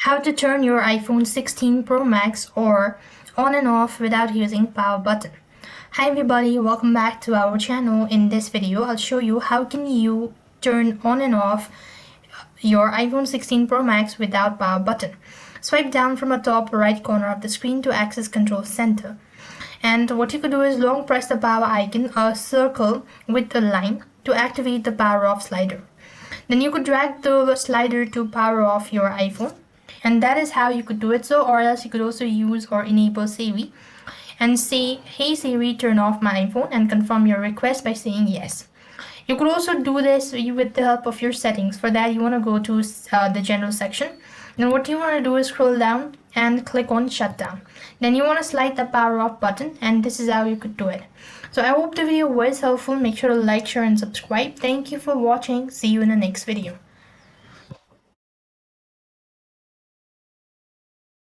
How to turn your iPhone 16 Pro Max or on and off without using power button. Hi everybody, welcome back to our channel. In this video, I'll show you how can you turn on and off your iPhone 16 Pro Max without power button. Swipe down from the top right corner of the screen to access Control Center. And what you could do is long press the power icon, a circle with a line, to activate the power off slider. Then you could drag the slider to power off your iPhone. And that is how you could do it. Or else you could also use or enable Siri and say, "Hey Siri, turn off my iPhone," and confirm your request by saying yes. You could also do this with the help of your settings. For that, you want to go to the general section. Then what you want to do is scroll down and click on shutdown. Then you want to slide the power off button, and this is how you could do it. So I hope the video was helpful. Make sure to like, share and subscribe. Thank you for watching. See you in the next video.